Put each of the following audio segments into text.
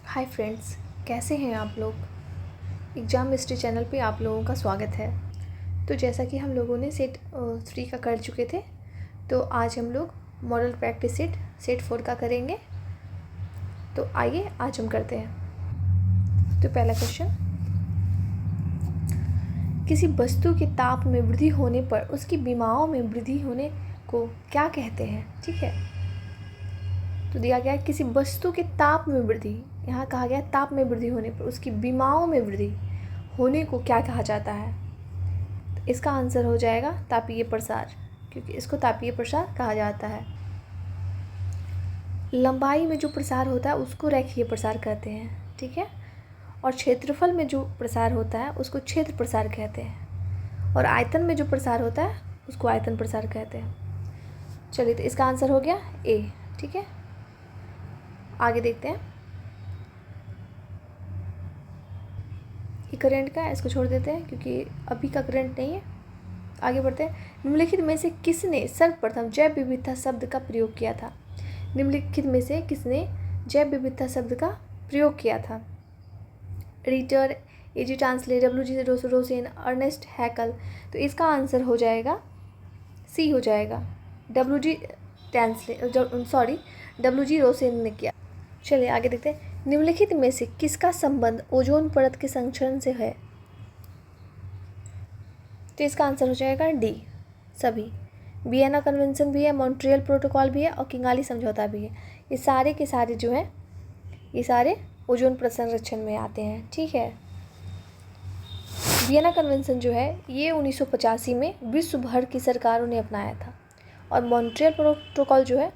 Hi friends, कैसे हैं आप लोग। एग्ज़ाम मिस्ट्री चैनल पे आप लोगों का स्वागत है। तो जैसा कि हम लोगों ने सेट 3 का कर चुके थे, तो आज हम लोग मॉडल प्रैक्टिस सेट 4 का करेंगे। तो आइए आज हम करते हैं। तो पहला क्वेश्चन, किसी वस्तु के ताप में वृद्धि होने पर उसकी विमाओं में वृद्धि होने को क्या कहते हैं। ठीक है, तो दिया गया है किसी वस्तु के ताप में वृद्धि, यहाँ कहा गया है ताप में वृद्धि होने पर उसकी विमाओं में वृद्धि होने को क्या कहा जाता है। तो इसका आंसर हो जाएगा तापीय प्रसार, क्योंकि इसको तापीय प्रसार कहा जाता है। लंबाई में जो प्रसार होता है उसको रेखीय प्रसार कहते हैं, ठीक है। और क्षेत्रफल में जो प्रसार होता है उसको क्षेत्र प्रसार कहते हैं। और आयतन में जो प्रसार होता है उसको आयतन प्रसार कहते हैं। चलिए, तो इसका आंसर हो गया ए, ठीक है। आगे देखते हैं, ये करंट का है, इसको छोड़ देते हैं क्योंकि अभी का करंट नहीं है। आगे बढ़ते हैं। निम्नलिखित में से किसने सर्वप्रथम जैव विविधता शब्द का प्रयोग किया था। निम्नलिखित में से किसने जैव विविधता शब्द का प्रयोग किया था। Reiter, AG Tansley, W G. Rosen, Ernst Haeckel. तो इसका आंसर हो जाएगा सी हो जाएगा, डब्ल्यू.जी. रोसेन ने किया। चलिए आगे देखते हैं। निम्नलिखित में से किसका संबंध ओजोन परत के संरक्षण से है। तो इसका आंसर हो जाएगा डी, सभी। वियना कन्वेंशन भी है, मॉन्ट्रियल प्रोटोकॉल भी है और किंगाली समझौता भी है। ये सारे के सारे जो हैं, ये सारे ओजोन परत संरक्षण में आते हैं, ठीक है। वियना कन्वेंशन जो है ये 1985 में विश्व भर की सरकारों ने अपनाया था। और मॉन्ट्रियल प्रोटोकॉल जो है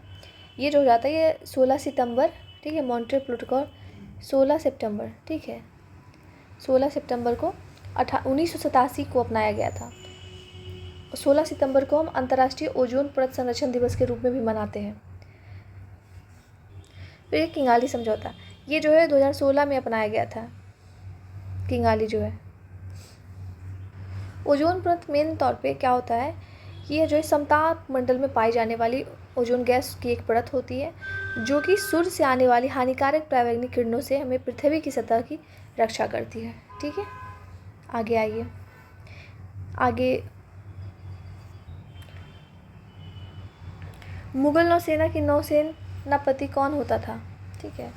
ये जो हो जाता है ये 16 सितंबर, ठीक है। मॉन्ट्रियल प्रोटोकॉल 16 सितंबर, ठीक है, 16 सितंबर को 1987 को अपनाया गया था। 16 सितंबर को हम अंतर्राष्ट्रीय ओजोन परत संरक्षण दिवस के रूप में भी मनाते हैं। फिर ये किंगाली समझौता, ये जो है 2016 में अपनाया गया था। किंगाली जो है ओजोन परत मेन तौर पे क्या होता है कि यह जो है समताप मंडल में पाई जाने वाली ओजोन गैस की एक परत होती है जो कि सूर्य से आने वाली हानिकारक परावैंगनिक किरणों से हमें पृथ्वी की सतह की रक्षा करती है, ठीक है। आगे आइए, आगे मुगल नौसेना की नौसेनापति कौन होता था, ठीक है।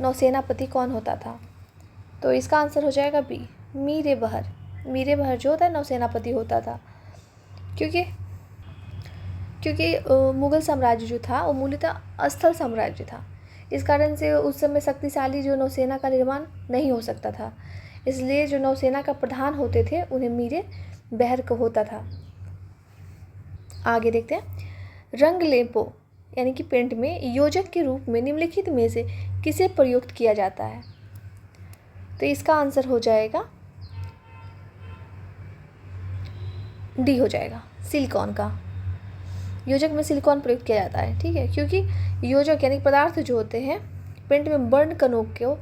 नौसेनापति कौन होता था, तो इसका आंसर हो जाएगा बी, मीर बहर। मीर बहर जो होता है नौसेनापति होता था, क्योंकि मुगल साम्राज्य जो था वो मूलतः स्थल साम्राज्य था। इस कारण से उस समय शक्तिशाली जो नौसेना का निर्माण नहीं हो सकता था, इसलिए जो नौसेना का प्रधान होते थे उन्हें मीर बहर को होता था। आगे देखते हैं। रंग लेपों यानी कि पेंट में योजक के रूप में निम्नलिखित में से किसे प्रयुक्त किया जाता है। तो इसका आंसर हो जाएगा डी हो जाएगा, सिलिकॉन का। योजक में सिलिकॉन प्रयुक्त किया जाता है, ठीक है, क्योंकि योजक यानी पदार्थ जो होते हैं पेंट में बर्न कणों को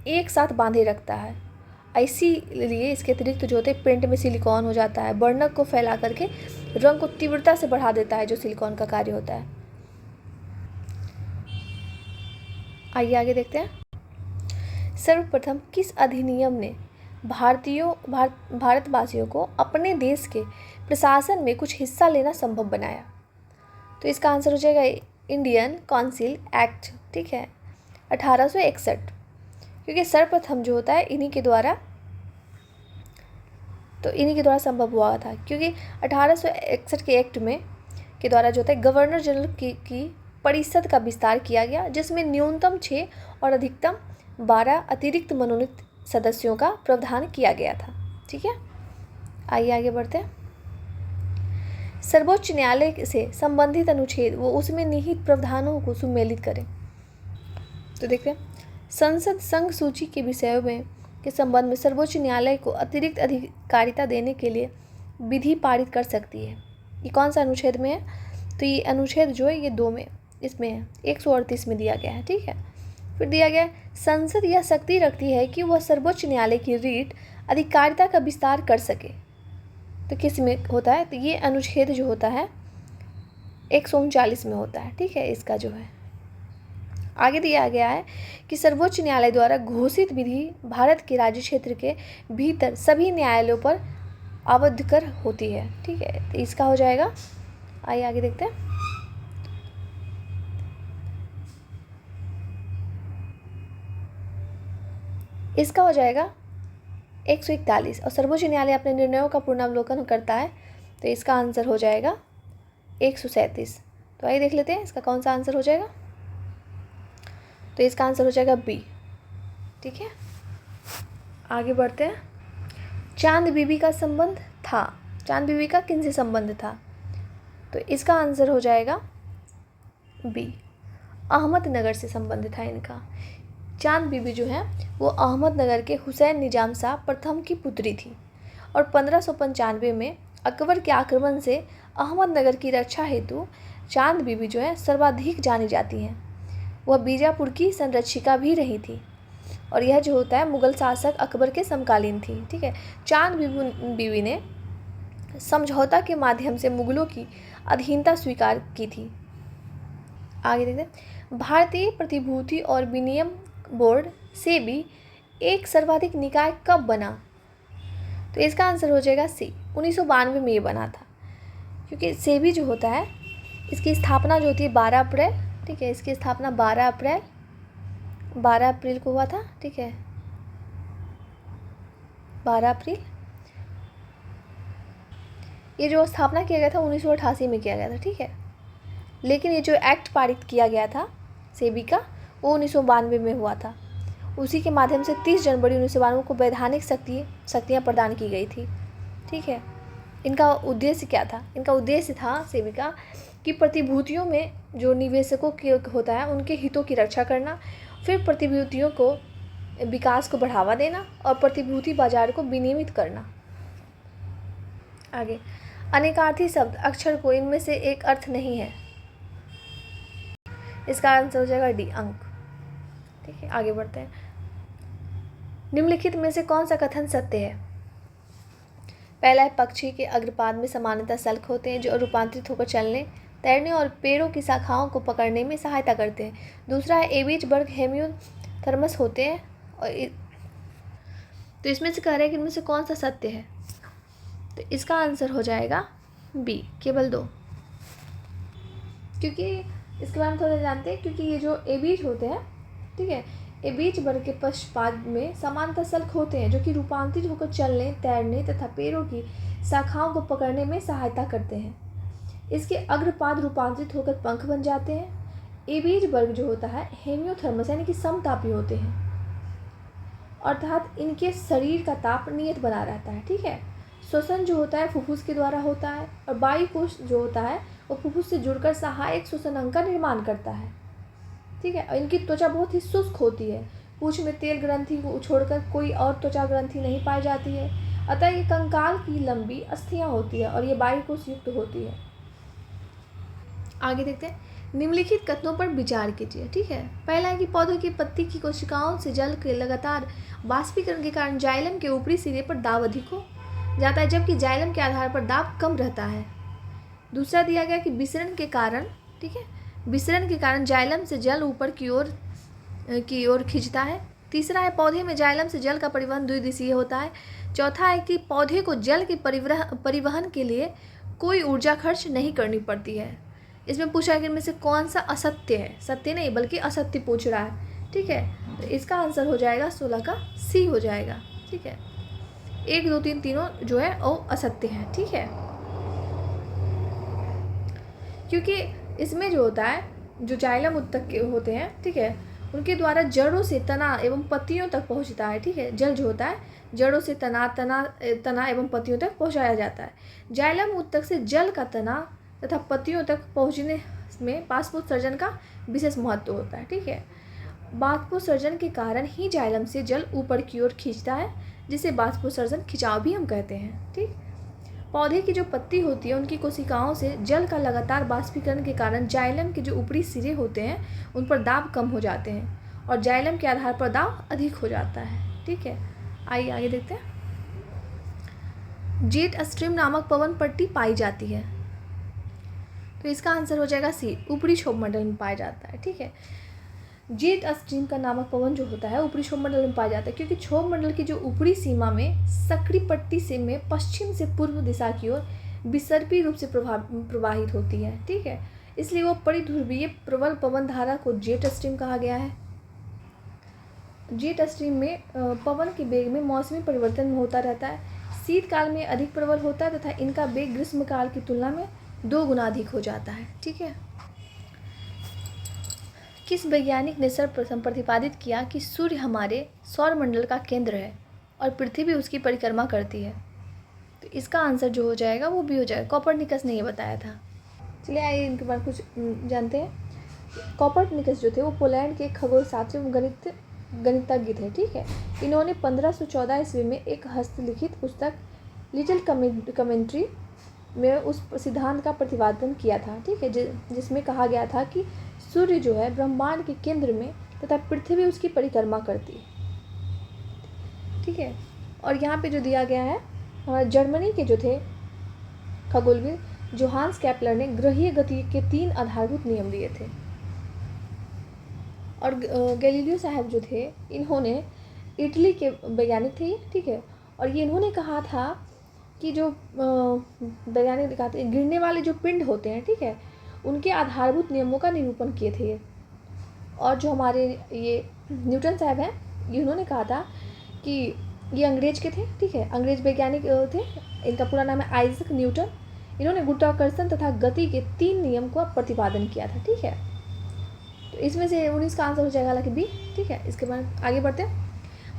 एक साथ बांधे रखता है। इसीलिए इसके अतिरिक्त जो होते हैं पेंट में सिलिकॉन हो जाता है, वर्णक को फैला करके रंग को तीव्रता से बढ़ा देता है, जो सिलिकॉन का कार्य होता है। आइए आगे देखते हैं। सर्वप्रथम किस अधिनियम ने भारतवासियों को अपने देश के प्रशासन में कुछ हिस्सा लेना संभव बनाया। तो इसका आंसर हो जाएगा इंडियन काउंसिल एक्ट, ठीक है, 1861। क्योंकि सर्वप्रथम जो होता है इन्हीं के द्वारा संभव हुआ था, क्योंकि 1861 के एक्ट में के द्वारा जो होता है गवर्नर जनरल की परिषद का विस्तार किया गया, जिसमें न्यूनतम 6 और अधिकतम 12 अतिरिक्त मनोनीत सदस्यों का प्रावधान किया गया था, ठीक है। आइए आगे बढ़ते हैं। सर्वोच्च न्यायालय से संबंधित अनुच्छेद वो उसमें निहित प्रावधानों को सुमेलित करें। तो देखते हैं। संसद संघ सूची के विषयों में के संबंध में सर्वोच्च न्यायालय को अतिरिक्त अधिकारिता देने के लिए विधि पारित कर सकती है। ये कौन सा अनुच्छेद में है, तो ये अनुच्छेद जो है ये 2 में इसमें है, 138 में दिया गया है, ठीक है। फिर दिया गया है संसद यह शक्ति रखती है कि वह सर्वोच्च न्यायालय की रीट अधिकारिता का विस्तार कर सके। तो किस में होता है, तो ये अनुच्छेद जो होता है 139 में होता है, ठीक है, इसका जो है। आगे दिया गया है कि सर्वोच्च न्यायालय द्वारा घोषित विधि भारत के राज्य क्षेत्र के भीतर सभी न्यायालयों पर आबद्ध कर होती है। ठीक है, तो इसका हो जाएगा, आइए आगे देखते हैं। इसका हो जाएगा 141, और सर्वोच्च न्यायालय अपने निर्णयों का पुनरावलोकन करता है, तो इसका आंसर हो जाएगा 137। तो आइए देख लेते हैं इसका कौन सा आंसर हो जाएगा। तो इसका आंसर हो जाएगा बी। ठीक है, आगे बढ़ते हैं। चांद बीबी का संबंध था, चांद बीबी का किन से संबंध था? तो इसका आंसर हो जाएगा बी, अहमदनगर से संबंध था इनका। चांद बीबी जो है वो अहमदनगर के हुसैन निजाम शाह प्रथम की पुत्री थी, और 1595 में अकबर के आक्रमण से अहमदनगर की रक्षा हेतु चांद बीबी जो है सर्वाधिक जानी जाती हैं। वह बीजापुर की संरक्षिका भी रही थी, और यह जो होता है मुगल शासक अकबर के समकालीन थी। ठीक है, चांद बीबी ने समझौता के माध्यम से मुगलों की अधीनता स्वीकार की थी। आगे देखते हैं। भारतीय प्रतिभूति और विनिमय बोर्ड सेबी एक सर्वाधिक निकाय कब बना? तो इसका आंसर हो जाएगा सी, 1992 में ये बना था। क्योंकि सेबी जो होता है इसकी स्थापना जो होती है 12 अप्रैल, ठीक है, इसकी स्थापना 12 अप्रैल को हुआ था। ठीक है, 12 अप्रैल। ये जो स्थापना किया गया था 1988 में किया गया था। ठीक है, लेकिन ये जो एक्ट पारित किया गया था सेबी का वो 1992 में हुआ था। उसी के माध्यम से 30 जनवरी 1992 को वैधानिक शक्तियाँ प्रदान की गई थी। ठीक है, इनका उद्देश्य क्या था? इनका उद्देश्य था सेबी का कि प्रतिभूतियों में जो निवेशकों के होता है उनके हितों की रक्षा करना, फिर प्रतिभूतियों को विकास को बढ़ावा देना, और प्रतिभूति बाजार को विनियमित करना। आगे, अनेकार्थी शब्द अक्षर को इनमें से एक अर्थ नहीं है। इसका आंसर हो जाएगा डी, अंक। ठीक है, आगे बढ़ते हैं। निम्नलिखित में से कौन सा कथन सत्य है? पहला है, पक्षी के अग्रपाद में सामान्यतः सल्क होते हैं जो रूपांतरित होकर चलने, तैरने और पेड़ों की शाखाओं को पकड़ने में सहायता करते हैं। दूसरा है, एबीज वर्ग हेमियोथर्मस होते हैं। और तो इसमें से कह रहे हैं कि इनमें से कौन सा सत्य है? तो इसका आंसर हो जाएगा बी, केवल 2। क्योंकि इसके बारे में थोड़ा जानते हैं, क्योंकि ये जो एबीज होते हैं, ठीक है, एबीज वर्ग के पश्चपाद में समानतः सल्क होते हैं जो कि रूपांतरित होकर चलने, तैरने तथा पेड़ों की शाखाओं को पकड़ने में सहायता करते हैं। इसके अग्रपाद रूपांतरित होकर पंख बन जाते हैं। एबीज वर्ग जो होता है हेमियोथर्मस यानी कि समतापी होते हैं, अर्थात इनके शरीर का ताप नियत बना रहता है। ठीक है, श्वसन जो होता है फुफ्फुस के द्वारा होता है, और वायु कोश जो होता है वो फुफ्फुस से जुड़कर सहायक श्वसन अंग का निर्माण करता है। ठीक है, और इनकी त्वचा बहुत ही शुष्क होती है। पूंछ में तेल ग्रंथि को छोड़कर कोई और त्वचा ग्रंथि नहीं पाई जाती है, अतः ये कंकाल की लंबी अस्थियां होती है और ये वायु कोश युक्त होती है। आगे देखते हैं। निम्नलिखित कथनों पर विचार कीजिए। ठीक है, पहला है कि पौधों की पत्ती की कोशिकाओं से जल के लगातार वाष्पीकरण के कारण जाइलम के ऊपरी सिरे पर दाब अधिक हो जाता है, जबकि जाइलम के आधार पर दाब कम रहता है। दूसरा दिया गया कि विसरण के कारण, ठीक है, विसरण के कारण जाइलम से जल ऊपर की ओर खींचता है। तीसरा है, पौधे में जाइलम से जल का परिवहन द्विदिशीय होता है। चौथा है कि पौधे को जल के परिवहन के लिए कोई ऊर्जा खर्च नहीं करनी पड़ती है। इसमें पूछा है कि इनमें से कौन सा असत्य है? सत्य नहीं बल्कि असत्य पूछ रहा है। ठीक है, तो इसका आंसर हो जाएगा 16 का सी हो जाएगा। ठीक है, 1, 2, 3 तीनों जो है वो असत्य है। ठीक है, क्योंकि इसमें जो होता है जो जाइलम उत्तक के होते हैं, ठीक है, उनके द्वारा जड़ों से तना एवं पत्तियों तक पहुंचता है। ठीक है, जल जो होता है जड़ों से तना एवं पत्तियों तक पहुंचाया जाता है। जाइलम उत्तक से जल का तना तथा पत्तियों तक पहुंचने में बाष्पोत्सर्जन का विशेष महत्व होता है। ठीक है, बाष्पोत्सर्जन के कारण ही जाइलम से जल ऊपर की ओर खींचता है, जिसे बाष्पोत्सर्जन खिंचाव भी हम कहते हैं। ठीक, पौधे की जो पत्ती होती है उनकी कोशिकाओं से जल का लगातार बाष्पीकरण के कारण जाइलम के जो ऊपरी सिरे होते हैं उन पर दाब कम हो जाते हैं और जाइलम के आधार पर दाब अधिक हो जाता है। ठीक है, आइए आगे देखते हैं। जेट स्ट्रीम नामक पवन पट्टी पाई जाती है, तो इसका आंसर हो जाएगा सी, ऊपरी क्षोभ मंडल में पाया जाता है। ठीक है, जेट स्ट्रीम का नामक पवन जो होता है ऊपरी क्षोभ मंडल में पाया जाता है, क्योंकि क्षोभ मंडल की जो ऊपरी सीमा में सक्रिय पट्टी से में पश्चिम से पूर्व दिशा की ओर विसर्पी रूप से प्रवाहित होती है। ठीक है, इसलिए वो परिध्रुवीय प्रबल पवन धारा को जेट स्ट्रीम कहा गया है। जेट स्ट्रीम में पवन के वेग में मौसमी परिवर्तन होता रहता है। शीतकाल में अधिक प्रबल होता है तथा इनका वेग ग्रीष्मकाल की तुलना में 2 गुना अधिक हो जाता है। ठीक है, किस वैज्ञानिक ने सर्वप्रथम प्रतिपादित किया कि सूर्य हमारे सौर मंडल का केंद्र है और पृथ्वी उसकी परिक्रमा करती है? तो इसका आंसर जो हो जाएगा वो भी हो जाएगा, कोपर्निकस ने ये बताया था। चलिए आइए इनके बारे में कुछ जानते हैं। कोपर्निकस जो थे वो पोलैंड के खगोलशास्त्री एवं गणितज्ञ थे। ठीक है, इन्होंने 1514 ईस्वी में एक हस्तलिखित पुस्तक लिटिल कमेंट्री में उस सिद्धांत का प्रतिपादन किया था। ठीक है, जिसमें कहा गया था कि सूर्य जो है ब्रह्मांड के केंद्र में तथा पृथ्वी उसकी परिक्रमा करती है। ठीक है, और यहाँ पे जो दिया गया है, हमारे जर्मनी के जो थे खगोलविद जोहान्स केपलर ने ग्रहीय गति के 3 आधारभूत नियम दिए थे। और गैलीलियो साहब जो थे इन्होंने इटली के वैज्ञानिक थे। ठीक है, और ये इन्होंने कहा था कि जो वैज्ञानिक दिखाते हैं गिरने वाले जो पिंड होते हैं, ठीक है, उनके आधारभूत नियमों का निरूपण किए थे। और जो हमारे ये न्यूटन साहब हैं, इन्होंने कहा था कि ये अंग्रेज के थे। ठीक है, अंग्रेज वैज्ञानिक थे, इनका पूरा नाम है आइजैक न्यूटन। इन्होंने गुरुत्वाकर्षण तथा गति के 3 नियम का प्रतिपादन किया था। ठीक है, तो इसमें से 19 का आंसर हो जाएगा हालांकि बी। ठीक है, इसके बाद आगे बढ़ते हैं।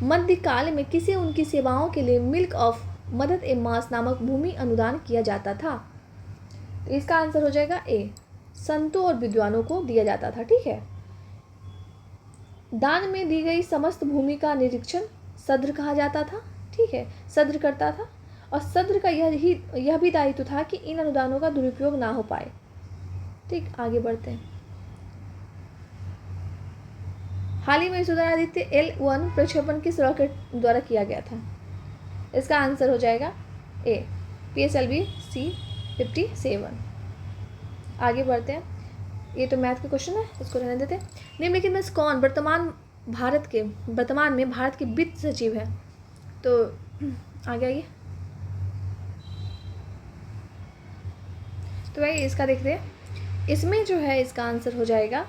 मध्यकाल में किसे उनकी सेवाओं के लिए मिल्क ऑफ मदद ए मास नामक भूमि अनुदान किया जाता था? तो इसका आंसर हो जाएगा ए, संतों और विद्वानों को दिया जाता था। ठीक है, दान में दी गई समस्त भूमि का निरीक्षण सद्र कहा जाता था। ठीक है, सद्र करता था, और सद्र का यह भी दायित्व था कि इन अनुदानों का दुरुपयोग ना हो पाए। ठीक, आगे बढ़ते हैं। हाल ही में यशोधरादित्य L1 प्रक्षेपण किस रॉकेट द्वारा किया गया था? इसका आंसर हो जाएगा ए, PSLV C-57। आगे बढ़ते हैं, ये तो मैथ के क्वेश्चन है, इसको रहने देते हैं। निम्नलिखित में से कौन वर्तमान में भारत के वित्त सचिव है? तो आगे आइए, तो भाई इसका देखते हैं। इसमें जो है इसका आंसर हो जाएगा,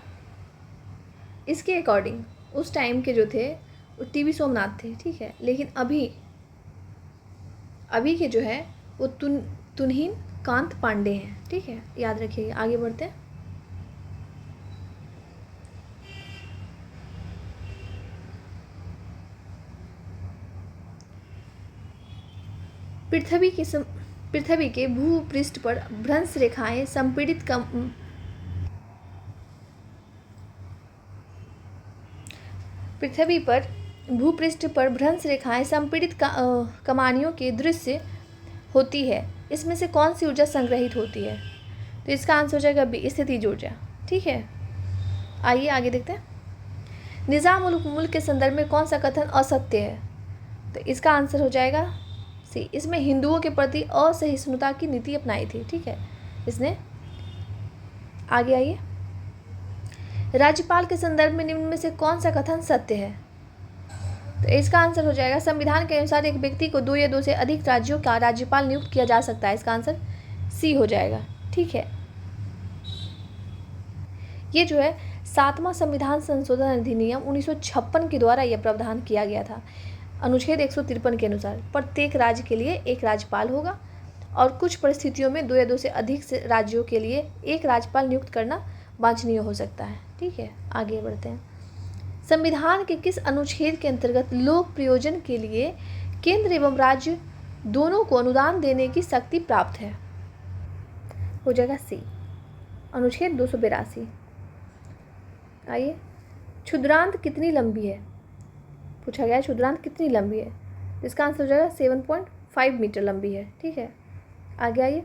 इसके अकॉर्डिंग उस टाइम के जो थे वो टीवी सोमनाथ थे। ठीक है, लेकिन अभी के जो है वो तुनहीन कांत पांडे हैं। ठीक है, याद रखिए। आगे बढ़ते हैं। पृथ्वी के भूपृष्ठ पर भ्रंश रेखाएं संपीड़ित पृथ्वी पर भूपृष्ठ पर भ्रंश रेखाएं संपीड़ित कमानियों के दृश्य होती है। इसमें से कौन सी ऊर्जा संग्रहित होती है? तो इसका आंसर हो जाएगा बी, स्थितिज ऊर्जा। ठीक है, आइए आगे देखते हैं। निज़ाम उल मुल्क के संदर्भ में कौन सा कथन असत्य है? तो इसका आंसर हो जाएगा सी, इसमें हिंदुओं के प्रति असहिष्णुता की नीति अपनाई थी। ठीक है, इसने। आगे आइए। राज्यपाल के संदर्भ में निम्न में से कौन सा कथन सत्य है? तो इसका आंसर हो जाएगा, संविधान के अनुसार एक व्यक्ति को 2 या 2 से अधिक राज्यों का राज्यपाल नियुक्त किया जा सकता है। इसका आंसर सी हो जाएगा। ठीक है, ये जो है 7वां संविधान संशोधन अधिनियम 1956 के द्वारा यह प्रावधान किया गया था। अनुच्छेद 153 के अनुसार प्रत्येक राज्य के लिए एक राज्यपाल होगा, और कुछ परिस्थितियों में 2 या 2 से अधिक राज्यों के लिए एक राज्यपाल नियुक्त करना वांछनीय हो सकता है। ठीक है, आगे बढ़ते हैं। संविधान के किस अनुच्छेद के अंतर्गत लोक प्रयोजन के लिए केंद्र एवं राज्य दोनों को अनुदान देने की शक्ति प्राप्त है? हो जाएगा सी, अनुच्छेद 282। आइए, क्षुद्रांत कितनी लंबी है? पूछा गया है क्षुद्रांत कितनी लंबी है? इसका आंसर हो जाएगा 7.5 मीटर लंबी है। ठीक है, आगे आइए।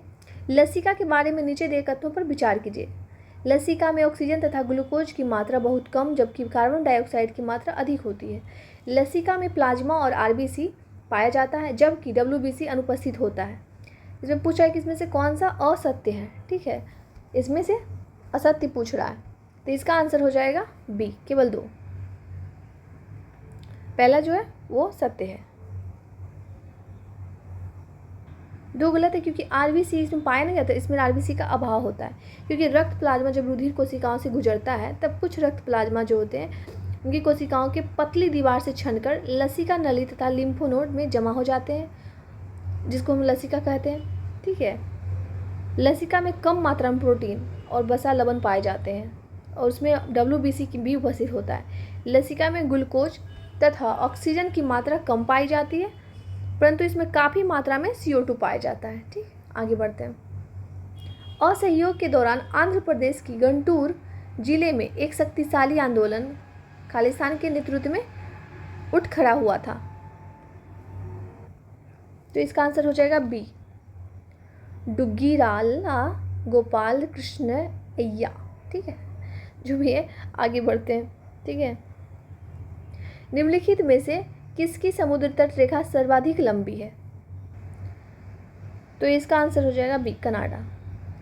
लसिका के बारे में नीचे दिए तथ्यों पर विचार कीजिए। लसिका में ऑक्सीजन तथा ग्लूकोज की मात्रा बहुत कम जबकि कार्बन डाइऑक्साइड की मात्रा अधिक होती है। लसिका में प्लाज्मा और RBC पाया जाता है जबकि WBC अनुपस्थित होता है। इसमें पूछा है कि इसमें से कौन सा असत्य है? ठीक है, इसमें से असत्य पूछ रहा है। तो इसका आंसर हो जाएगा बी, केवल 2। पहला जो है वो सत्य है। 2 गलत है क्योंकि आरबीसी इसमें पाया नहीं जाता, इसमें आरबीसी का अभाव होता है, क्योंकि रक्त प्लाज्मा जब रुधिर कोशिकाओं से गुजरता है तब कुछ रक्त प्लाज्मा जो होते हैं उनकी कोशिकाओं के पतली दीवार से छनकर लसिका नली तथा लिम्फो नोड में जमा हो जाते हैं, जिसको हम लसिका कहते हैं। ठीक है, लसिका में कम मात्रा में प्रोटीन और वसा लवण पाए जाते हैं और उसमें WBC की भी उपस्थित होता है। लसिका में ग्लूकोज तथा ऑक्सीजन की मात्रा कम पाई जाती है, परंतु इसमें काफ़ी मात्रा में CO2 पाया जाता है। ठीक, आगे बढ़ते हैं। असहयोग के दौरान आंध्र प्रदेश की गुंटूर जिले में एक शक्तिशाली आंदोलन खालिस्तान के नेतृत्व में उठ खड़ा हुआ था। तो इसका आंसर हो जाएगा बी, डुग्गीराला गोपाल कृष्ण अय्या। ठीक है, जो भी है आगे बढ़ते हैं। ठीक है, निम्नलिखित में से किसकी समुद्र तट रेखा सर्वाधिक लंबी है? तो इसका आंसर हो जाएगा बी, कनाडा।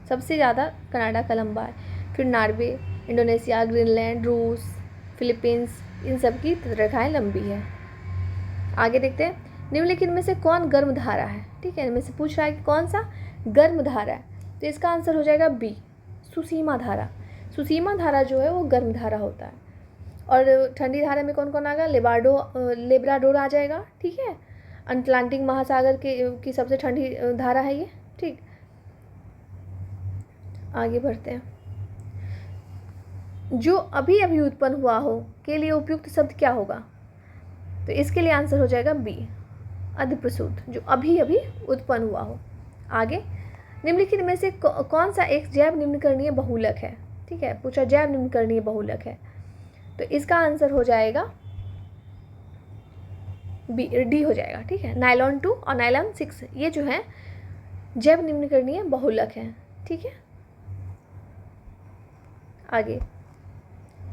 सबसे ज़्यादा कनाडा का लंबा है, फिर नॉर्वे, इंडोनेशिया, ग्रीनलैंड, रूस, फिलीपींस, इन सब की रेखाएं लंबी है। आगे देखते हैं, निम्नलिखित में से कौन गर्म धारा है? ठीक है, इनमें से पूछ रहा है कि कौन सा गर्म धारा है, तो इसका आंसर हो जाएगा बी, सुसीमा धारा। सुसीमा धारा जो है वो गर्म धारा होता है। और ठंडी धारा में कौन कौन आ गया? लेब्राडोर आ जाएगा। ठीक है, अटलांटिक महासागर की सबसे ठंडी धारा है ये। ठीक, आगे बढ़ते हैं। जो अभी अभी उत्पन्न हुआ हो के लिए उपयुक्त शब्द क्या होगा? तो इसके लिए आंसर हो जाएगा बी, अधिप्रसूत, जो अभी अभी उत्पन्न हुआ हो। आगे, निम्नलिखित में से कौन सा एक जैव निम्नकरणीय बहुलक है? ठीक है, पूछा जैव निम्नकरणीय बहुलक है, तो इसका आंसर हो जाएगा बी, डी हो जाएगा। ठीक है, नायलॉन 2 और नायलॉन 6 ये जो है जैव निम्नकरणीय बहुलक हैं। ठीक है, आगे,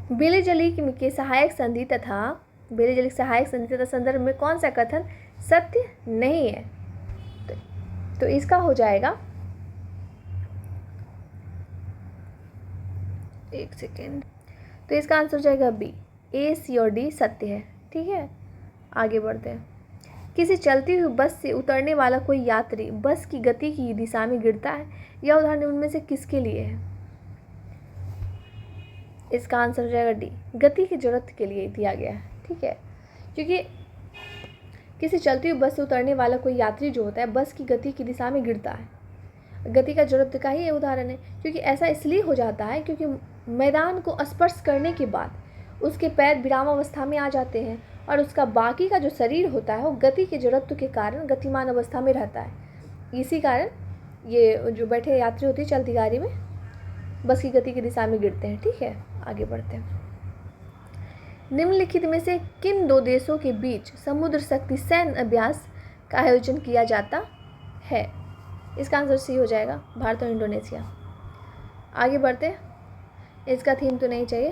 बेलेजलिक के सहायक संधि तथा बेलेजलिक सहायक संधि तथा संदर्भ में कौन सा कथन सत्य नहीं है? तो इसका हो जाएगा, एक सेकेंड, तो इसका आंसर हो जाएगा बी, ए, सी और डी सत्य है। ठीक है, आगे बढ़ते हैं। किसी चलती हुई बस से उतरने वाला कोई यात्री बस की गति की दिशा में गिरता है, यह उदाहरण उनमें से किसके लिए है? इसका आंसर हो जाएगा डी, गति की जरूरत के लिए दिया गया है। ठीक है, क्योंकि किसी चलती हुई बस से उतरने वाला कोई यात्री जो होता है बस की गति की दिशा में गिरता है, गति का जरूरत का ही ये उदाहरण है। क्योंकि ऐसा इसलिए हो जाता है क्योंकि मैदान को स्पर्श करने के बाद उसके पैर विरामावस्था में आ जाते हैं और उसका बाकी का जो शरीर होता है वो गति की जरूरत के कारण गतिमान अवस्था में रहता है। इसी कारण ये जो बैठे यात्री होती है चलती गाड़ी में बस की गति की दिशा में गिरते हैं। ठीक है, आगे बढ़ते हैं। निम्नलिखित में से किन 2 देशों के बीच समुद्र शक्ति सैन्य अभ्यास का आयोजन किया जाता है? इसका आंसर सी हो जाएगा, भारत और इंडोनेशिया। आगे बढ़ते हैं, इसका थीम तो नहीं चाहिए,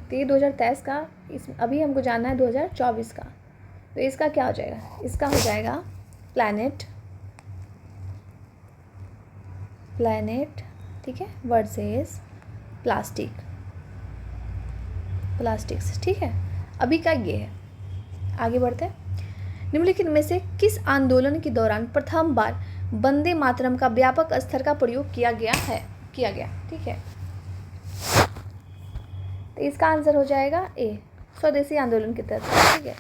तो ये 2023 का, इस अभी हमको जानना है 2024 का। तो इसका क्या हो जाएगा? इसका हो जाएगा प्लैनेट, ठीक है, वर्सेस प्लास्टिक्स। ठीक है, अभी का ये है। आगे बढ़ते हैं। निम्नलिखित में से किस आंदोलन के दौरान प्रथम बार वंदे मातरम का व्यापक स्तर का प्रयोग किया गया? ठीक है, तो इसका आंसर हो जाएगा ए, स्वदेशी आंदोलन के तहत। ठीक है,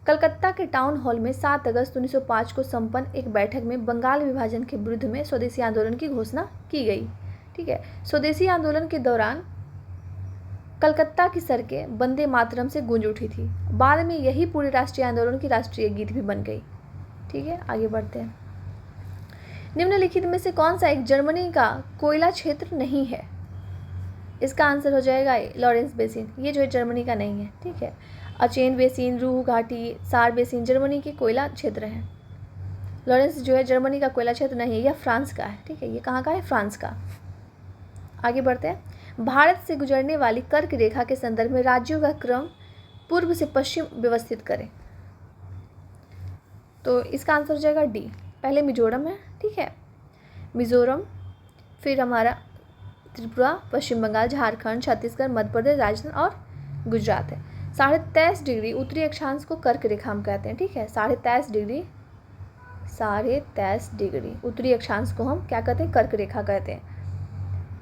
कलकत्ता के टाउन हॉल में 7 अगस्त 1905 को संपन्न एक बैठक में बंगाल विभाजन के विरुद्ध में स्वदेशी आंदोलन की घोषणा की गई। ठीक है, स्वदेशी आंदोलन के दौरान कलकत्ता की सड़कें वंदे मातरम से गूंज उठी थी। बाद में यही पूरे राष्ट्रीय आंदोलन की राष्ट्रीय गीत भी बन गई। ठीक है, आगे बढ़ते हैं। निम्नलिखित में से कौन सा एक जर्मनी का कोयला क्षेत्र नहीं है? इसका आंसर हो जाएगा ए, लॉरेंस बेसिन। ये जो है जर्मनी का नहीं है। ठीक है, अचेन बेसिन, रूह घाटी, सार बेसिन जर्मनी के कोयला क्षेत्र हैं। लॉरेंस जो है जर्मनी का कोयला क्षेत्र नहीं है, यह फ्रांस का है। ठीक है, ये कहाँ का है? फ्रांस का। आगे बढ़ते हैं। भारत से गुजरने वाली कर्क रेखा के संदर्भ में राज्यों का क्रम पूर्व से पश्चिम व्यवस्थित करें। तो इसका आंसर हो जाएगा डी, पहले मिजोरम है। ठीक है, मिजोरम, फिर हमारा त्रिपुरा, पश्चिम बंगाल, झारखंड, छत्तीसगढ़, मध्य प्रदेश, राजस्थान और गुजरात है। 23.5 डिग्री उत्तरी अक्षांश को कर्क रेखा हम कहते हैं, ठीक है। 23.5 डिग्री उत्तरी अक्षांश को हम क्या कहते हैं, कर्क रेखा कहते हैं।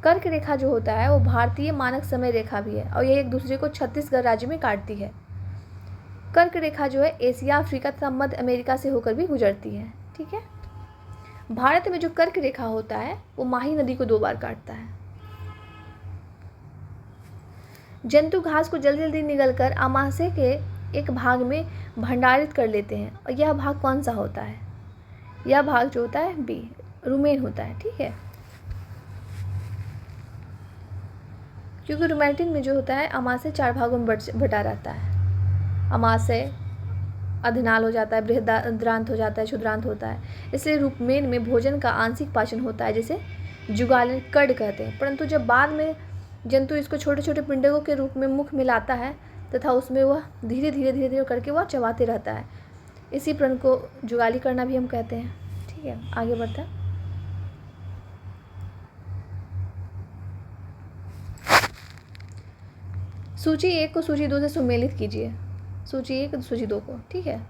कर्क रेखा जो होता है वो भारतीय मानक समय रेखा भी है और ये एक दूसरे को छत्तीसगढ़ राज्य में काटती है। कर्क रेखा जो है एशिया, अफ्रीका तथा मध्य अमेरिका से होकर भी गुजरती है, ठीक है। भारत में जो कर्क रेखा होता है वो माही नदी को 2 बार काटता है। जंतु घास को जल्दी जल्दी निगलकर आमाशय के एक भाग में भंडारित कर लेते हैं और यह भाग कौन सा होता है? यह भाग जो होता है बी, रुमेन होता है, ठीक है। क्योंकि रुमेटिन में जो होता है आमाशय 4 भागों में बटा रहता है। आमाशय अधनाल हो जाता है, बृहदांत्र हो जाता है, क्षुद्रांत होता है। इसलिए रुमेन में भोजन का आंशिक पाचन होता है जिसे जुगालन कड कहते हैं। परंतु जब बाद में जंतु इसको छोटे छोटे पिंडकों के रूप में मुख में लाता है तथा उसमें वह धीरे धीरे करके वह चबाते रहता है। इसी प्रण को जुगाली करना भी हम कहते हैं, ठीक है। आगे बढ़ते हैं। सूची 1 को सूची 2 से सुमेलित कीजिए। सूची 1 सूची 2 को, ठीक है।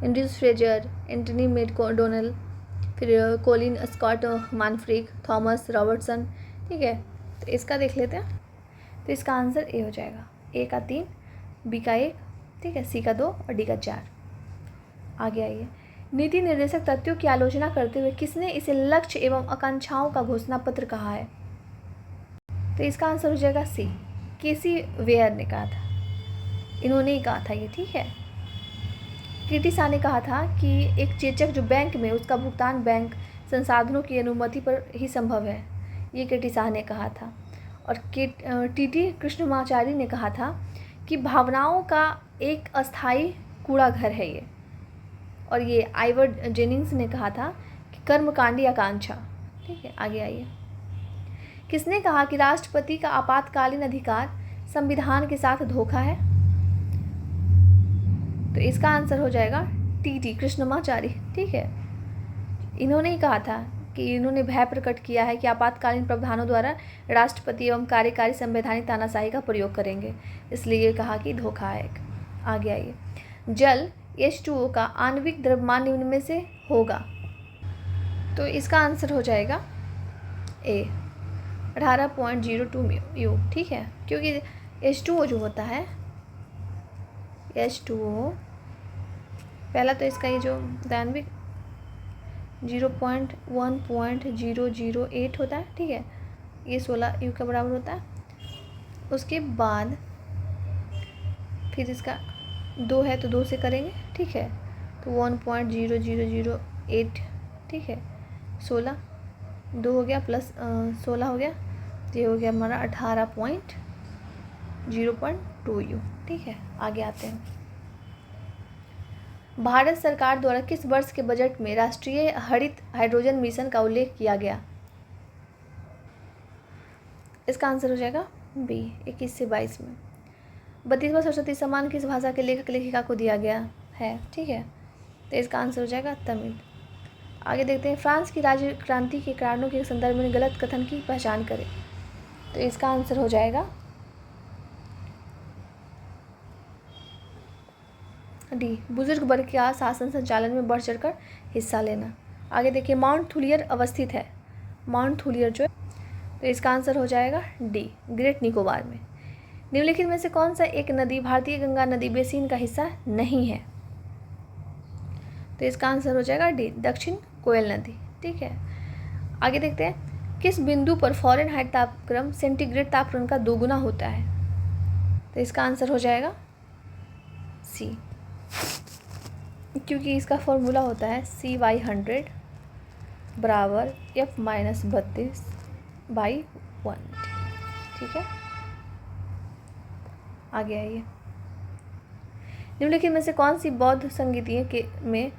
एंड्रयूस फ्रेजर, एंटनी मैकडोनल, फिर कोलिन स्कॉट मानफ्रिक, थॉमस रॉबर्टसन, ठीक है। तो इसका देख लेते हैं। तो इसका आंसर ए हो जाएगा। ए का 3, बी का 1, ठीक है, सी का 2 और डी का 4। आगे आइए। नीति निर्देशक तथ्यों की आलोचना करते हुए किसने इसे लक्ष्य एवं आकांक्षाओं का घोषणा पत्र कहा है? तो इसका आंसर हो जाएगा सी, केसी वेयर ने कहा था। इन्होंने ही कहा था ये, ठीक है। कीटी शाह ने कहा था कि एक चेचक जो बैंक में उसका भुगतान बैंक संसाधनों की अनुमति पर ही संभव है, ये कीटी शाह ने कहा था। और टीटी कृष्णमाचारी ने कहा था कि भावनाओं का एक अस्थायी कूड़ा घर है ये। और ये आइवर जेनिंग्स ने कहा था कि कर्मकांडी आकांक्षा, ठीक है। आगे आइए। किसने कहा कि राष्ट्रपति का आपातकालीन अधिकार संविधान के साथ धोखा है? तो इसका आंसर हो जाएगा टीटी कृष्णमाचारी, ठीक है। इन्होंने ही कहा था कि इन्होंने भय प्रकट किया है कि आपातकालीन प्रावधानों द्वारा राष्ट्रपति एवं कार्यकारी संवैधानिक तानाशाही का प्रयोग करेंगे, इसलिए ये कहा कि धोखा है। आगे आइए। जल H2O का आणविक द्रव्यमान निम्न में से होगा? तो इसका आंसर हो जाएगा ए, 18.02 यू, ठीक है। क्योंकि H2O जो होता है, H2O पहला तो इसका ये जो आणविक 0.1.008 होता है, ठीक है। ये 16 यू के बराबर होता है। उसके बाद फिर इसका 2 है तो 2 से करेंगे, ठीक है। तो 1.0008, ठीक है। 16 2 हो गया प्लस 16 हो गया, तो ये हो गया हमारा 18.0.2 यू, ठीक है। आगे आते हैं। भारत सरकार द्वारा किस वर्ष के बजट में राष्ट्रीय हरित हाइड्रोजन मिशन का उल्लेख किया गया? इसका आंसर हो जाएगा बी, 21 से 22 में। 32वां सरस्वती सम्मान किस भाषा के लेखक लेखिका को दिया गया है? ठीक है, तो इसका आंसर हो जाएगा तमिल। आगे देखते हैं, फ्रांस की राज्य क्रांति के कारणों के संदर्भ में गलत कथन की पहचान करें। तो इसका आंसर हो जाएगा डी, बुजुर्ग वर्ग का शासन संचालन में बढ़ चढ़कर हिस्सा लेना। आगे देखिए, माउंट थुलियर अवस्थित है, माउंट थुलियर जो है, तो इसका आंसर हो जाएगा डी, ग्रेट निकोबार में। निम्नलिखित में से कौन सा एक नदी भारतीय गंगा नदी बेसिन का हिस्सा नहीं है? तो इसका आंसर हो जाएगा डी, दक्षिण कोयल नदी। ठीक है, आगे देखते हैं, किस बिंदु पर फ़ारेनहाइट तापक्रम सेंटीग्रेड तापक्रम का दोगुना होता है? तो इसका आंसर हो जाएगा सी, क्योंकि इसका फॉर्मूला होता है CY100 बराबर F-32/1। ठीक है, आगे आइए। निम्नलिखित में से कौन सी बौद्ध संगीतियों के में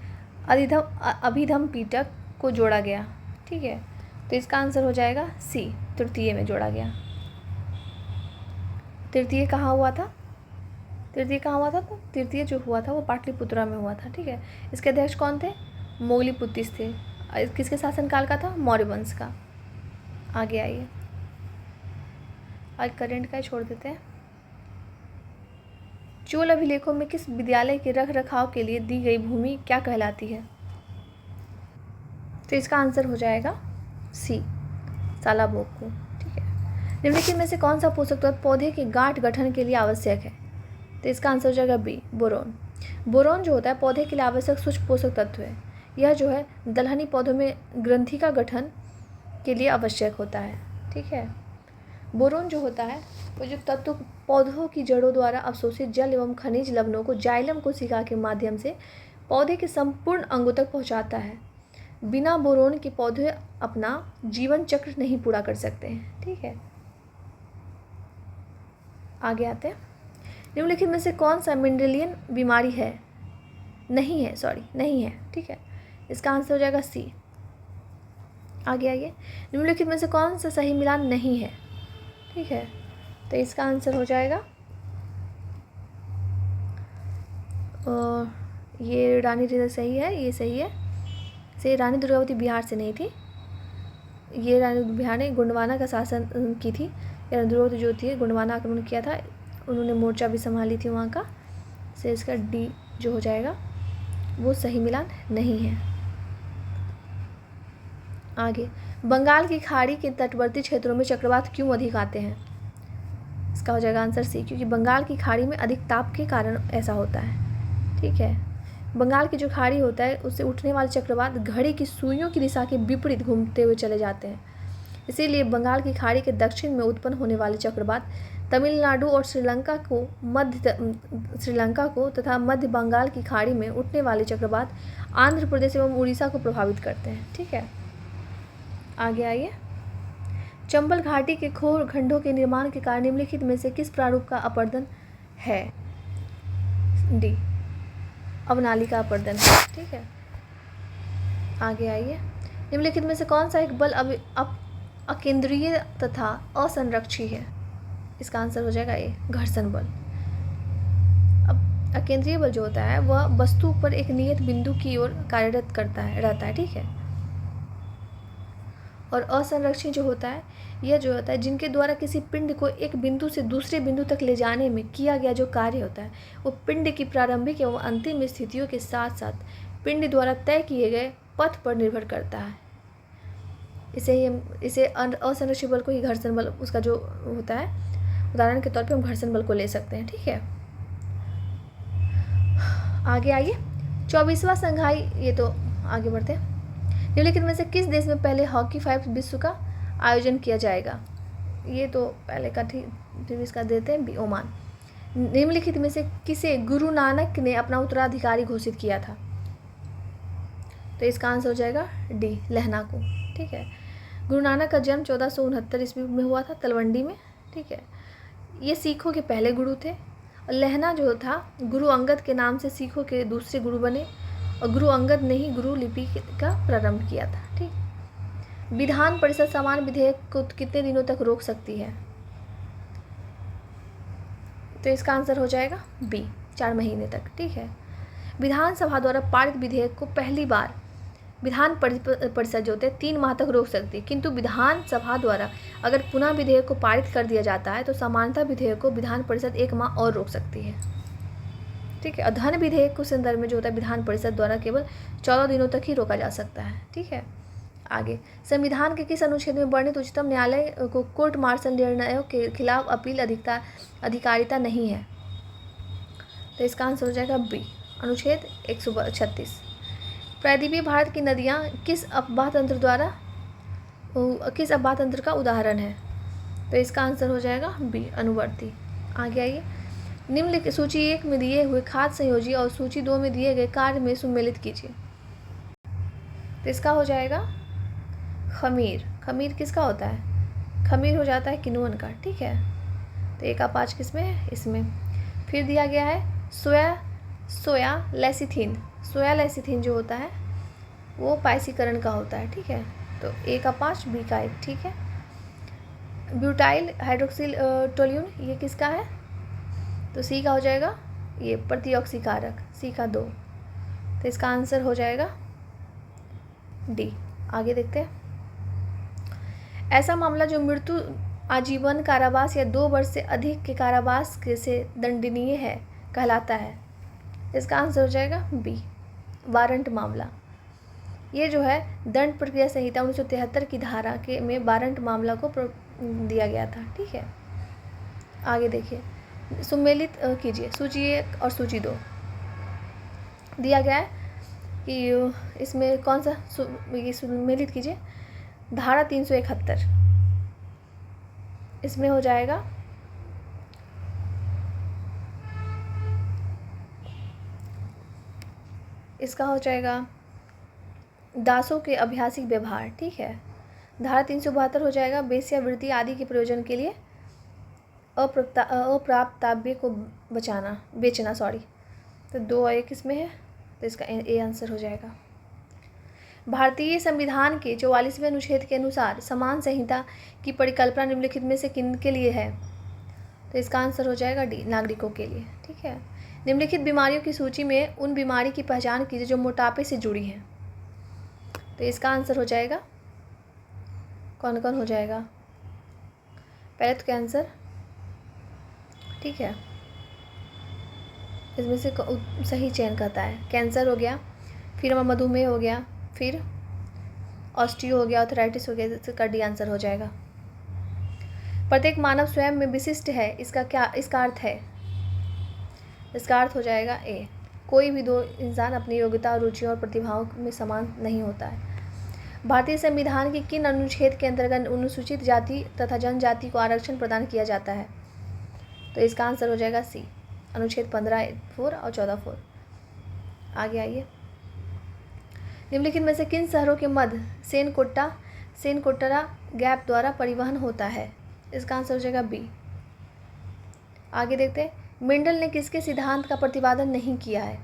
अभिधम पीटक को जोड़ा गया? ठीक है, तो इसका आंसर हो जाएगा सी, तृतीय में जोड़ा गया। तृतीय कहाँ हुआ था? तृतीय कहाँ हुआ था? तो तृतीय जो हुआ था वो पाटलिपुत्रा में हुआ था। ठीक है, इसके अध्यक्ष कौन थे? मोगलीपुत्तिस थे। किसके शासनकाल का था? मौर्य वंश का। आगे आइए। आज करंट का छोड़ देते हैं। चोल अभिलेखों में किस विद्यालय के रख रखाव के लिए दी गई भूमि क्या कहलाती है? तो इसका आंसर हो जाएगा सी, सालाभोग को। ठीक है। निम्नलिखित में से कौन सा पोषक तत्व पौधे के गांठ गठन के लिए आवश्यक है? तो इसका आंसर हो जाएगा बी, बोरोन। बोरोन जो होता है पौधे के लिए आवश्यक सूक्ष्म पोषक तत्व है। यह जो है दलहनी पौधों में ग्रंथि का गठन के लिए आवश्यक होता है। ठीक है। बोरोन जो होता है वो जो तत्व पौधों की जड़ों द्वारा अवशोषित जल एवं खनिज लवणों को जाइलम कोशिका के माध्यम से पौधे के संपूर्ण अंगों तक पहुंचाता है। बिना बोरोन के पौधे अपना जीवन चक्र नहीं पूरा कर सकते हैं। ठीक है। आगे आते हैं। निम्नलिखित में से कौन सा मेंडेलियन बीमारी है? नहीं है। ठीक है। इसका आंसर हो जाएगा सी। आगे आइए। निम्नलिखित में से कौन सा सही मिलान नहीं है? ठीक है। तो इसका आंसर हो जाएगा ये रानी सही है, ये सही है। से रानी दुर्गावती बिहार से नहीं थी, ये रानी बिहार ने गोंडवाना का शासन की थी। रानी दुर्गावती जो थी गोंडवाना आक्रमण किया था, उन्होंने मोर्चा भी संभाली थी वहाँ का। से इसका डी जो हो जाएगा वो सही मिलान नहीं है। आगे, बंगाल की खाड़ी के तटवर्ती क्षेत्रों में चक्रवात क्यों अधिक आते हैं? इसका हो जाएगा आंसर सी, क्योंकि बंगाल की खाड़ी में अधिक ताप के कारण ऐसा होता है। ठीक है। बंगाल की जो खाड़ी होता है उससे उठने वाले चक्रवात घड़ी की सुइयों की दिशा के विपरीत घूमते हुए चले जाते हैं। इसीलिए बंगाल की खाड़ी के दक्षिण में उत्पन्न होने वाले चक्रवात तमिलनाडु और श्रीलंका को तथा मध्य बंगाल की खाड़ी में उठने वाले चक्रवात आंध्र प्रदेश एवं उड़ीसा को प्रभावित करते हैं। ठीक है। आगे आइए। चंबल घाटी के खोर खंडों के निर्माण के कारण निम्नलिखित में से किस प्रारूप का अपरदन है? डी, अवनाली का अपरदन है। ठीक है। आगे आइए। निम्नलिखित में से कौन सा एक बल अकेंद्रीय तथा असंरक्षी है? इसका आंसर हो जाएगा ए, घर्षण बल। अब अकेंद्रीय बल जो होता है वह वस्तु पर एक नियत बिंदु की ओर कार्यरत रहता है। ठीक है। और असंरक्षी जो होता है यह जो होता है जिनके द्वारा किसी पिंड को एक बिंदु से दूसरे बिंदु तक ले जाने में किया गया जो कार्य होता है वो पिंड की प्रारंभिक एवं अंतिम स्थितियों के साथ साथ पिंड द्वारा तय किए गए पथ पर निर्भर करता है। इसे असंरक्षित बल को ही घर्षण बल उसका जो होता है, उदाहरण के तौर पे हम घर्षण बल को ले सकते हैं। ठीक है। आगे आइए। 24वां संघाई, ये तो आगे बढ़ते हैं। निम्नलिखित में से किस देश में पहले हॉकी 5 विश्व का आयोजन किया जाएगा? ये तो पहले का इसका देते हैं बी, ओमान। निम्नलिखित में से किसे गुरु नानक ने अपना उत्तराधिकारी घोषित किया था? तो इसका आंसर हो जाएगा डी, लहना को। ठीक है। गुरु नानक का जन्म 1469 ईस्वी में हुआ था तलवंडी में। ठीक है। ये सिखों के पहले गुरु थे। और लहना जो था गुरु अंगद के नाम से सिखों के दूसरे गुरु बने और गुरु अंगद ने ही गुरु लिपि का प्रारंभ किया था। ठीक। विधान परिषद समान विधेयक को कितने दिनों तक रोक सकती है? तो इसका आंसर हो जाएगा बी, 4 महीने तक। ठीक है। विधानसभा द्वारा पारित विधेयक को पहली बार विधान परिषद जो होते हैं 3 माह तक रोक सकती है, किंतु विधानसभा द्वारा अगर पुनः विधेयक को पारित कर दिया जाता है तो सामान्यतः विधेयक को विधान परिषद 1 माह और रोक सकती है। ठीक है। धन विधेयक के संदर्भ में जो होता है विधान परिषद द्वारा केवल 14 दिनों तक ही रोका जा सकता है। ठीक है। आगे, संविधान के किस अनुच्छेद में वर्णित उच्चतम न्यायालय को कोर्ट मार्शल निर्णयों के खिलाफ अपील अधिकारिता नहीं है? तो इसका आंसर हो जाएगा बी, अनुच्छेद 136। प्रायद्वीपीय भारत की नदियाँ किस अफवाह तंत्र का उदाहरण है? तो इसका आंसर हो जाएगा बी, अनुवर्ती। आगे आइए। निम्नलिखित सूची 1 में दिए हुए खाद्य संयोजी और सूची 2 में दिए गए कार्य में सुमेलित कीजिए। तो इसका हो जाएगा खमीर। खमीर किसका होता है? खमीर हो जाता है किण्वन का। ठीक है। तो एक अपाच किसमें है? इसमें। फिर दिया गया है सोया लेसिथिन। सोया लेसिथिन जो होता है वो पाइसीकरण का होता है। ठीक है। तो ए का 5, बी का 1। ठीक है। ब्यूटाइल हाइड्रोक्सिल टोल्यून ये किसका है? तो सी का हो जाएगा ये प्रतिऑक्सीकारक, सी का 2। तो इसका आंसर हो जाएगा डी। आगे देखते हैं। ऐसा मामला जो मृत्यु आजीवन कारावास या 2 वर्ष से अधिक के कारावास के से दंडनीय है कहलाता है। इसका आंसर हो जाएगा बी, वारंट मामला। ये जो है दंड प्रक्रिया संहिता 1973 की धारा के में वारंट मामला को दिया गया था। ठीक है, आगे देखिए, सुमेलित कीजिए सूची 1 और सूची 2 दिया गया है कि इसमें कौन सा ये सुमेलित कीजिए। धारा 371 इसमें हो जाएगा इसका हो जाएगा दासों के अभ्यासिक व्यवहार। ठीक है, धारा 372 हो जाएगा वेश्यावृत्ति आदि के प्रयोजन के लिए अप्राप्तव्य को बेचना। तो 2 और 1 इसमें है, तो इसका ए आंसर हो जाएगा। भारतीय संविधान के 44वें अनुच्छेद के अनुसार समान संहिता की परिकल्पना निम्नलिखित में से किन के लिए है? तो इसका आंसर हो जाएगा डी, नागरिकों के लिए। ठीक है, निम्नलिखित बीमारियों की सूची में उन बीमारी की पहचान कीजिए जो मोटापे से जुड़ी हैं। तो इसका आंसर हो जाएगा कौन कौन हो जाएगा? पहले तो कैंसर। ठीक है, इसमें से सही चयन करता है। कैंसर हो गया, फिर हमारा मधुमेह हो गया, फिर ऑस्टियो हो गया, आर्थराइटिस हो गया। इसका डी आंसर हो जाएगा। प्रत्येक मानव स्वयं में विशिष्ट है, इसका अर्थ है? इसका अर्थ हो जाएगा ए, कोई भी 2 इंसान अपनी योग्यता, रुचियों और प्रतिभाओं में समान नहीं होता है। भारतीय संविधान के किन अनुच्छेद के अंतर्गत अनुसूचित जाति तथा जनजाति को आरक्षण प्रदान किया जाता है? तो इसका आंसर हो जाएगा सी, अनुच्छेद 15(4) और 14(4). आगे आइए, निम्नलिखित में से किन शहरों के मध्य सेनकोट्टा गैप द्वारा परिवहन होता है? इसका आंसर हो जाएगा बी। आगे देखते हैं, मेंडल ने किसके सिद्धांत का प्रतिपादन नहीं किया है?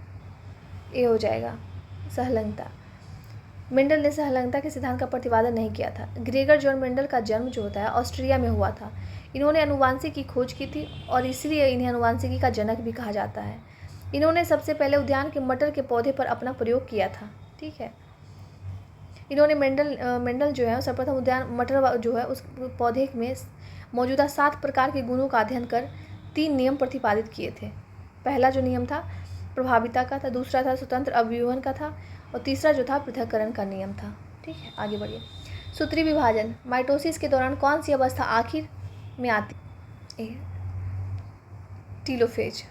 ए हो जाएगा सहलंगता। मेंडल ने सहलंगता के सिद्धांत का प्रतिपादन नहीं किया था। ग्रेगर जॉन मेंडल का जन्म जो होता है ऑस्ट्रिया में हुआ था। इन्होंने आनुवांशिकी की खोज की थी और इसलिए इन्हें आनुवांशिकी का जनक भी कहा जाता है। इन्होंने सबसे पहले उद्यान के मटर के पौधे पर अपना प्रयोग किया था। ठीक है, इन्होंने मेंडल जो है सर्वप्रथम उद्यान मटर जो है उस पौधे में मौजूदा 7 प्रकार के गुणों का अध्ययन कर 3 नियम प्रतिपादित किए थे। पहला जो नियम था प्रभाविता का था, दूसरा था स्वतंत्र अवयवन का था, और तीसरा जो था पृथक्करण का नियम था। ठीक है, आगे बढ़िए। सूत्री विभाजन माइटोसिस के दौरान कौन सी अवस्था आखिर में आती है? टीलोफेज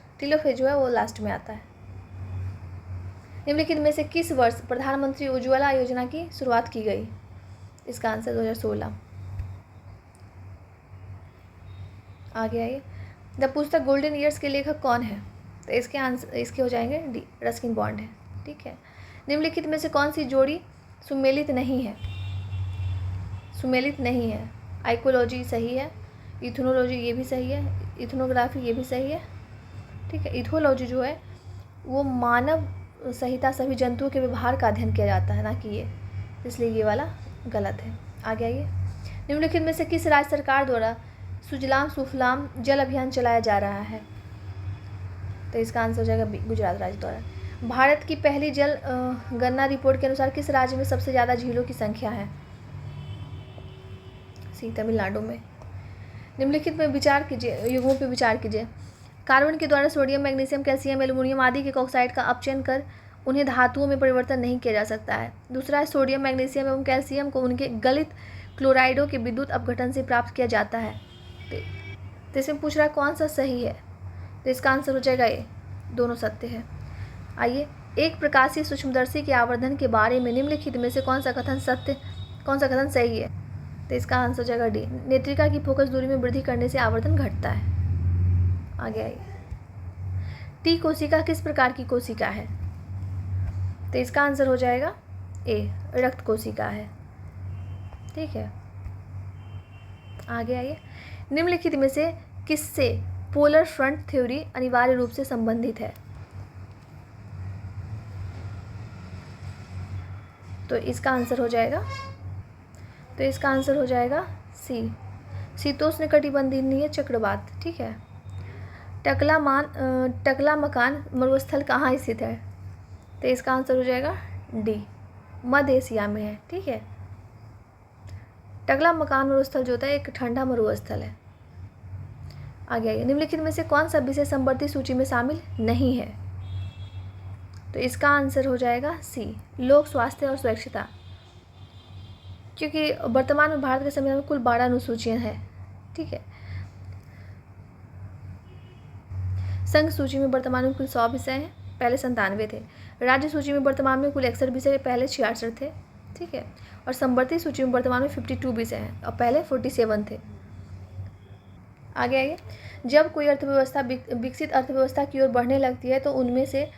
जो है वो लास्ट में आता है। निम्नलिखित में से किस वर्ष प्रधानमंत्री उज्ज्वला योजना की शुरुआत की गई? इसका आंसर 2016। आगे आइए, द पुस्तक गोल्डन ईयर्स के लेखक कौन है? तो इसके हो जाएंगे डी, रस्किन बॉन्ड है। ठीक है, निम्नलिखित में से कौन सी जोड़ी सुमेलित नहीं है? आइकोलॉजी सही है, इथनोलॉजी ये भी सही है, इथनोग्राफी ये भी सही है। ठीक है, इथोलॉजी जो है वो मानव संहिता सभी जंतुओं के व्यवहार का अध्ययन किया जाता है, ना कि ये, इसलिए ये वाला गलत है। आगे आइए, निम्नलिखित में से किस राज्य सरकार द्वारा सुजलाम सुफलाम जल अभियान चलाया जा रहा है? तो इसका आंसर हो जाएगा बी, गुजरात राज्य द्वारा। भारत की पहली जल गणना रिपोर्ट के अनुसार किस राज्य में सबसे ज़्यादा झीलों की संख्या है? सी, तमिलनाडु में। निम्नलिखित में विचार कीजिए, युग्मों पर विचार कीजिए। कार्बन के द्वारा सोडियम, मैग्नीशियम, कैल्शियम, एल्युमिनियम आदि के ऑक्साइड का अपचयन कर उन्हें धातुओं में परिवर्तन नहीं किया जा सकता है। दूसरा है सोडियम, मैग्नीशियम एवं कैल्शियम को उनके गलित क्लोराइडों के विद्युत अपघटन से प्राप्त किया जाता है। तो इसमें पूछ रहा है कौन सा सही है? तो इसका आंसर हो जाएगा ए, दोनों सत्य है। आइए, एक प्रकाशीय सूक्ष्मदर्शी के आवर्धन के बारे में निम्नलिखित में से कौन सा कथन सही है? तो इसका आंसर हो जाएगा डी, नेत्रिका की फोकस दूरी में वृद्धि करने से आवर्धन घटता है। आगे आइए, टी कोशिका किस प्रकार की कोशिका है? तो इसका आंसर हो जाएगा ए, रक्त कोशिका है। ठीक है, आगे आइए, निम्नलिखित में से किससे पोलर फ्रंट थ्योरी अनिवार्य रूप से संबंधित है? तो इसका आंसर हो जाएगा सी, शीतोष्णकटिबंधीय चक्रवात। ठीक है, टकला मकान मरुस्थल कहाँ स्थित है? तो इसका आंसर हो जाएगा डी, मध्य एशिया में है। ठीक है, टकला मकान मरुस्थल जो होता है एक ठंडा मरुस्थल है। आगे आइए, निम्नलिखित में से कौन सा विषय समवर्ती सूची में शामिल नहीं है? तो इसका आंसर हो जाएगा सी, लोक स्वास्थ्य और स्वच्छता, क्योंकि वर्तमान में भारत के संविधान में कुल 12 अनुसूचियाँ हैं। ठीक है। संघ सूची में वर्तमान में कुल 100 विषय हैं, पहले 97 थे। राज्य सूची में वर्तमान में कुल 61 विषय, पहले 66 थे। ठीक है। और समवर्ती सूची में वर्तमान में 52 विषय हैं और पहले 47 थे। आगे आइए, जब कोई अर्थव्यवस्था विकसित अर्थव्यवस्था की ओर बढ़ने लगती है तो उनमें से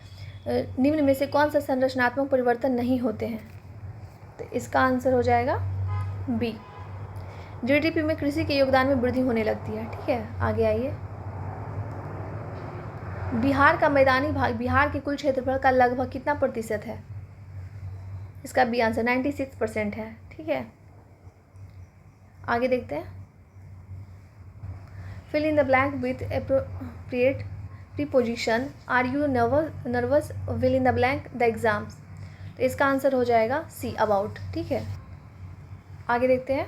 निम्न में से कौन सा संरचनात्मक परिवर्तन नहीं होते हैं? तो इसका आंसर हो जाएगा बी, जीडीपी में कृषि के योगदान में वृद्धि होने लगती है। ठीक है। आगे आइए, बिहार का मैदानी भाग बिहार के कुल क्षेत्रफल का लगभग कितना प्रतिशत है? इसका बी आंसर 96% है। ठीक है। आगे देखते हैं, fill in the blank with appropriate preposition, are you nervous, fill in the blank the exams. तो इसका आंसर हो जाएगा सी, अबाउट। ठीक है। आगे देखते हैं,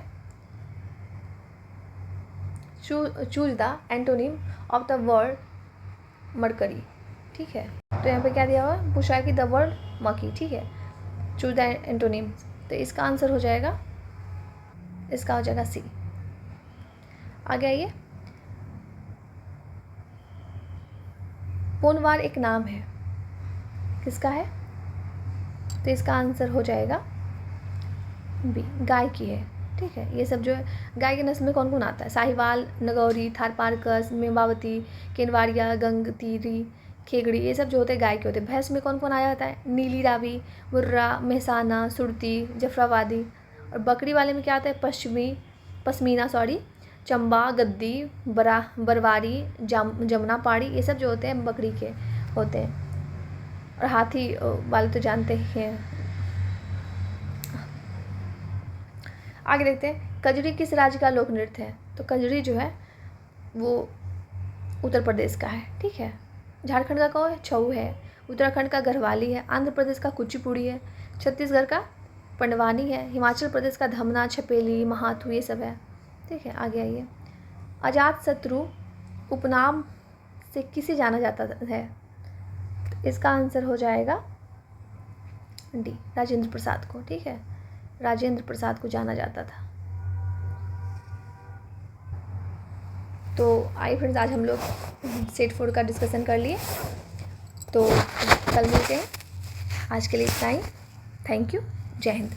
choose the antonym of the word mercury. ठीक है। तो यहाँ पे क्या दिया हुआ है? पूछा है कि द वर्ड मकी। ठीक है। चूज द एंटोनिम, तो इसका आंसर हो जाएगा, इसका हो जाएगा सी। आगे आइए, पूर्णवार एक नाम है, किसका है? तो इसका आंसर हो जाएगा बी, गाय की है। ठीक है। ये सब जो है गाय की नस्ल में कौन कौन आता है? साहिवाल, नगौरी, थारपारकस, मेवावती, केनवाड़िया, गंगतीरी, खेगड़ी, ये सब जो होते हैं गाय के होते हैं। भैंस में कौन कौन आया होता है? नीली रावी, मुर्रा, मेहसाना, सुरती, जफराबादी। और बकरी वाले में क्या आता है? पश्मीना, चंबा, गद्दी, बरवारी, जमुना पाड़ी, ये सब जो होते हैं बकरी के होते हैं। और हाथी वाले तो जानते ही हैं। आगे देखते हैं, कजरी किस राज्य का लोक नृत्य है? तो कजरी जो है वो उत्तर प्रदेश का है। ठीक है। झारखंड का कौन है? छऊ है। उत्तराखंड का गढ़वाली है। आंध्र प्रदेश का कुचिपुड़ी है। छत्तीसगढ़ का पंडवानी है। हिमाचल प्रदेश का धमना, छपेली, महाथू, ये सब है। ठीक है। आगे आइए, अजातशत्रु उपनाम से किसे जाना जाता है? तो इसका आंसर हो जाएगा डी, राजेंद्र प्रसाद को। ठीक है। राजेंद्र प्रसाद को जाना जाता था। तो आइए फ्रेंड्स, आज हम लोग सेट 4 का डिस्कशन कर लिए, तो कल मिलते हैं। आज के लिए इतना ही। Thank you. जय हिंद।